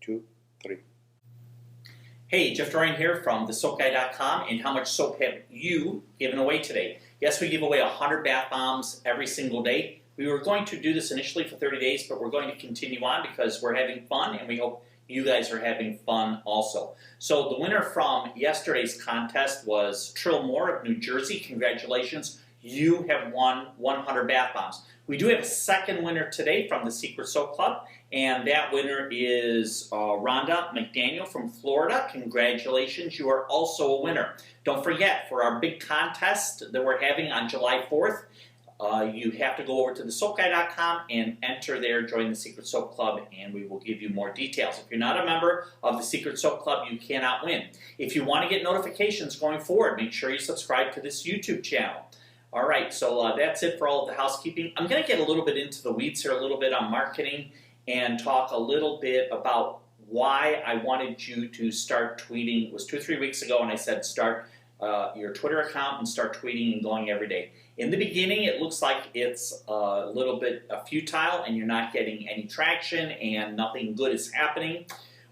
2, 3. Hey, Jeff Dorian here from thesoapguy.com, and how much soap have you given away today? Yes, we give away 100 bath bombs every single day. We were going to do this initially for 30 days, but we're going to continue on because we're having fun, and we hope you guys are having fun also. So the winner from yesterday's contest was Trill Moore of New Jersey. Congratulations. You have won 100 bath bombs. We do have a second winner today from the Secret Soap Club, and that winner is Rhonda McDaniel from Florida. Congratulations, you are also a winner. Don't forget, for our big contest that we're having on July 4th, you have to go over to thesoapguy.com and enter there, join the Secret Soap Club, and we will give you more details. If you're not a member of the Secret Soap Club, you cannot win. If you want to get notifications going forward, make sure you subscribe to this YouTube channel. All right, so that's it for all of the housekeeping. I'm going to get a little bit into the weeds here, a little bit on marketing, and talk a little bit about why I wanted you to start tweeting. It was 2 or 3 weeks ago, and I said start your Twitter account and start tweeting and going every day. In the beginning, it looks like it's a little bit futile, and you're not getting any traction, and nothing good is happening.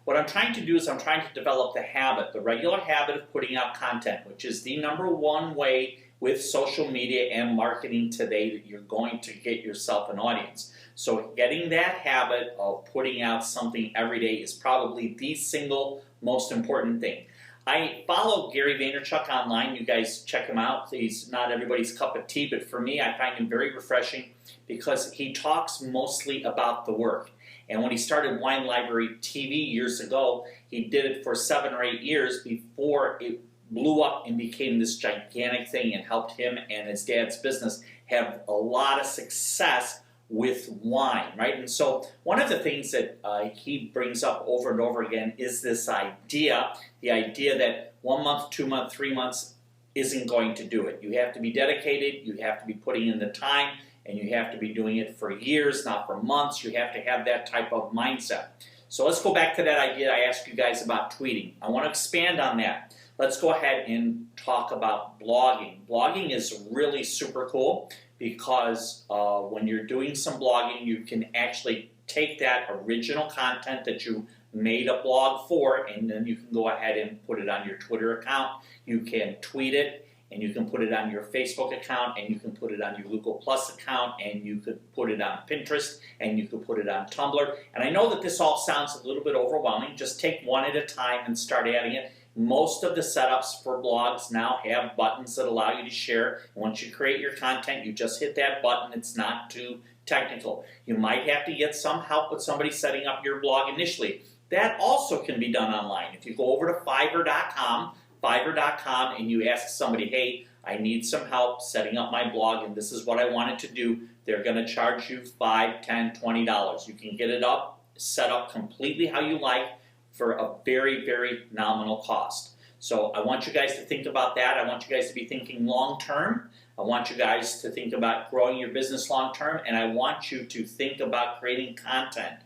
What I'm trying to do is I'm trying to develop the habit, the regular habit of putting out content, which is the #1 way with social media and marketing today that you're going to get yourself an audience. So getting that habit of putting out something every day is probably the single most important thing. I follow Gary Vaynerchuk online. You guys check him out. He's not everybody's cup of tea, but for me, I find him very refreshing because he talks mostly about the work. And when he started Wine Library TV years ago, he did it for 7 or 8 years before it blew up and became this gigantic thing and helped him and his dad's business have a lot of success with wine, right? And so one of the things that he brings up over and over again is this idea, the idea that 1 month, 2 months, 3 months isn't going to do it. You have to be dedicated, you have to be putting in the time, and you have to be doing it for years, not for months. You have to have that type of mindset. So let's go back to that idea I asked you guys about tweeting. I want to expand on that. Let's go ahead and talk about blogging. Blogging is really super cool because when you're doing some blogging, you can actually take that original content that you made a blog for, and then you can go ahead and put it on your Twitter account. You can tweet it, and you can put it on your Facebook account, and you can put it on your Google Plus account, and you could put it on Pinterest, and you could put it on Tumblr. And I know that this all sounds a little bit overwhelming. Just take one at a time and start adding it. Most of the setups for blogs now have buttons that allow you to share. Once you create your content, you just hit that button. It's not too technical. You might have to get some help with somebody setting up your blog initially. That also can be done online. If you go over to Fiverr.com, and you ask somebody, hey, I need some help setting up my blog, and this is what I wanted to do, they're going to charge you $5, $10, $20. You can get it up, set up completely how you like, for a very, very nominal cost. So I want you guys to think about that. I want you guys to be thinking long-term. I want you guys to think about growing your business long-term, and I want you to think about creating content.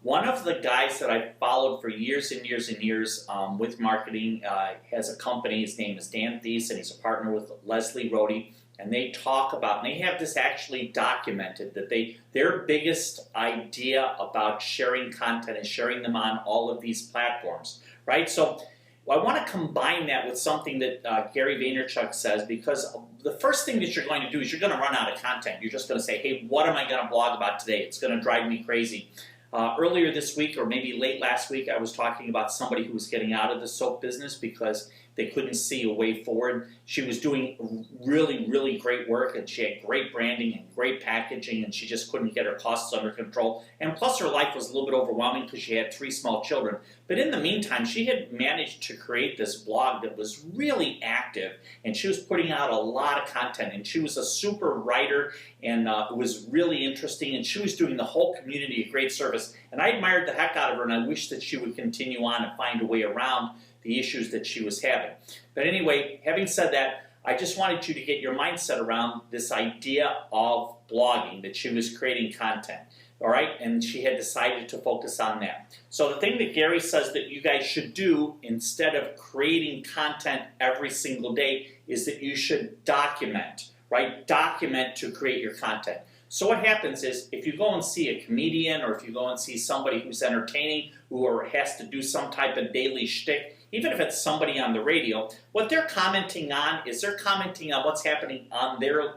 One of the guys that I followed for years and years and years with marketing has a company. His name is Dan Thies, and he's a partner with Leslie Rohde. And they talk about, and they have this actually documented, that their biggest idea about sharing content is sharing them on all of these platforms, right? So I want to combine that with something that Gary Vaynerchuk says, because the first thing that you're going to do is you're going to run out of content. You're just going to say, hey, what am I going to blog about today? It's going to drive me crazy. Earlier this week, or maybe late last week, I was talking about somebody who was getting out of the soap business because they couldn't see a way forward. She was doing really, really great work, and she had great branding and great packaging, and she just couldn't get her costs under control. And plus, her life was a little bit overwhelming because she had 3 small children. But in the meantime, she had managed to create this blog that was really active, and she was putting out a lot of content, and she was a super writer, and it was really interesting, and she was doing the whole community a great service. And I admired the heck out of her, and I wish that she would continue on and find a way around the issues that she was having. But anyway, having said that, I just wanted you to get your mindset around this idea of blogging, that she was creating content, all right? And she had decided to focus on that. So the thing that Gary says that you guys should do instead of creating content every single day is that you should document, right? Document to create your content. So what happens is, if you go and see a comedian, or if you go and see somebody who's entertaining, who has to do some type of daily shtick, even if it's somebody on the radio, what they're commenting on is they're commenting on what's happening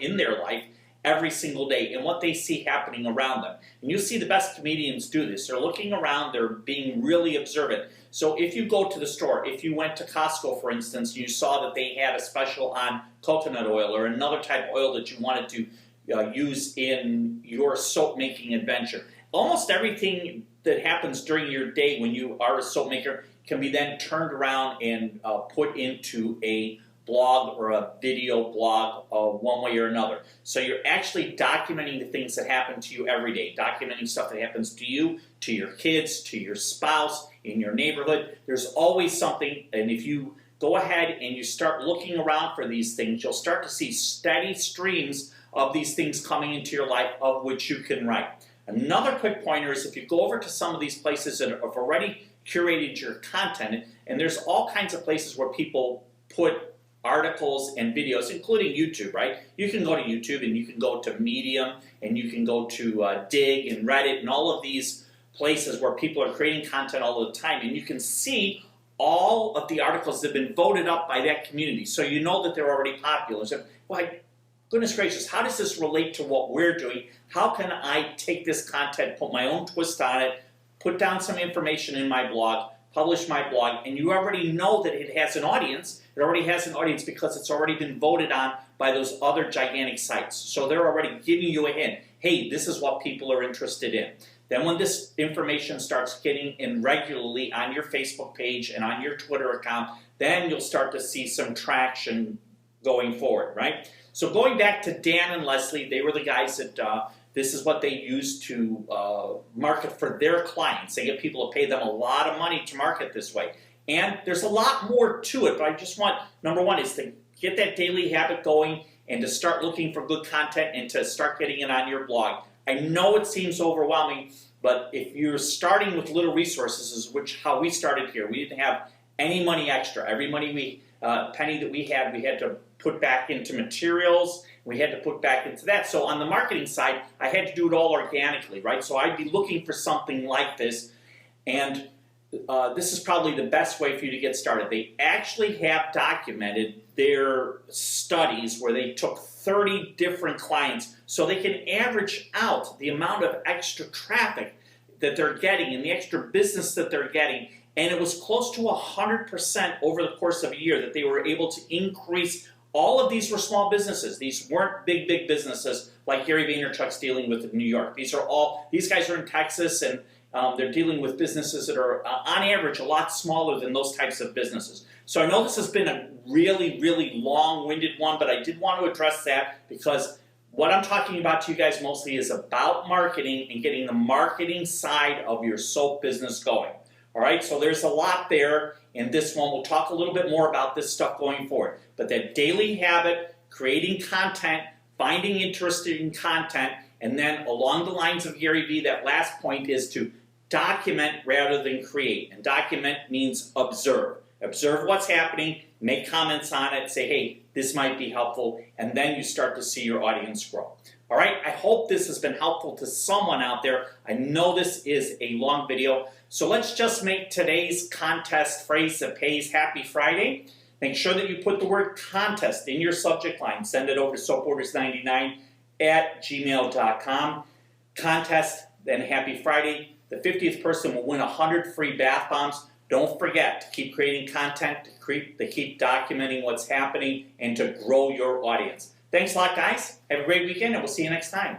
in their life every single day and what they see happening around them. And you see the best comedians do this. They're looking around, they're being really observant. So if you go to the store, if you went to Costco, for instance, you saw that they had a special on coconut oil or another type of oil that you wanted to use in your soap making adventure. Almost everything that happens during your day when you are a soap maker can be then turned around and put into a blog or a video blog one way or another. So you're actually documenting the things that happen to you every day, documenting stuff that happens to you, to your kids, to your spouse, in your neighborhood. There's always something, and if you go ahead and you start looking around for these things, you'll start to see steady streams of these things coming into your life of which you can write. Another quick pointer is if you go over to some of these places that have already curated your content, and there's all kinds of places where people put articles and videos, including YouTube, right? You can go to YouTube and you can go to Medium and you can go to Dig and Reddit and all of these places where people are creating content all the time, and you can see all of the articles that have been voted up by that community. So you know that they're already popular. So, well, goodness gracious, how does this relate to what we're doing? How can I take this content, put my own twist on it, put down some information in my blog, publish my blog, and you already know that it has an audience. It already has an audience because it's already been voted on by those other gigantic sites. So they're already giving you a hint. Hey, this is what people are interested in. Then when this information starts getting in regularly on your Facebook page and on your Twitter account, then you'll start to see some traction going forward, right? So going back to Dan and Leslie, they were the guys that this is what they use to market for their clients. They get people to pay them a lot of money to market this way. And there's a lot more to it, but I just want, number one, is to get that daily habit going and to start looking for good content and to start getting it on your blog. I know it seems overwhelming, but if you're starting with little resources, is how we started here. We didn't have any money extra. Every penny that we had to put back into materials. We had to put back into that. So on the marketing side, I had to do it all organically, right? So I'd be looking for something like this, and this is probably the best way for you to get started. They actually have documented their studies where they took 30 different clients so they can average out the amount of extra traffic that they're getting and the extra business that they're getting. And it was close to 100% over the course of a year that they were able to increase. All of these were small businesses. These weren't big businesses like Gary Vaynerchuk's dealing with in New York. These guys are in Texas, and they're dealing with businesses that are, on average, a lot smaller than those types of businesses. So I know this has been a really long-winded one, but I did want to address that because what I'm talking about to you guys mostly is about marketing and getting the marketing side of your soap business going. All right, so there's a lot there in this one. We'll talk a little bit more about this stuff going forward. But that daily habit, creating content, finding interesting content, and then along the lines of Gary Vee, that last point is to document rather than create. And document means observe. Observe what's happening, make comments on it, say, hey, this might be helpful, and then you start to see your audience grow. All right, I hope this has been helpful to someone out there. I know this is a long video, so let's just make today's contest phrase that pays Happy Friday. Make sure that you put the word contest in your subject line. Send it over to soaporders99@gmail.com. Contest, then Happy Friday. The 50th person will win 100 free bath bombs. Don't forget to keep creating content, to keep documenting what's happening, and to grow your audience. Thanks a lot, guys. Have a great weekend, and we'll see you next time.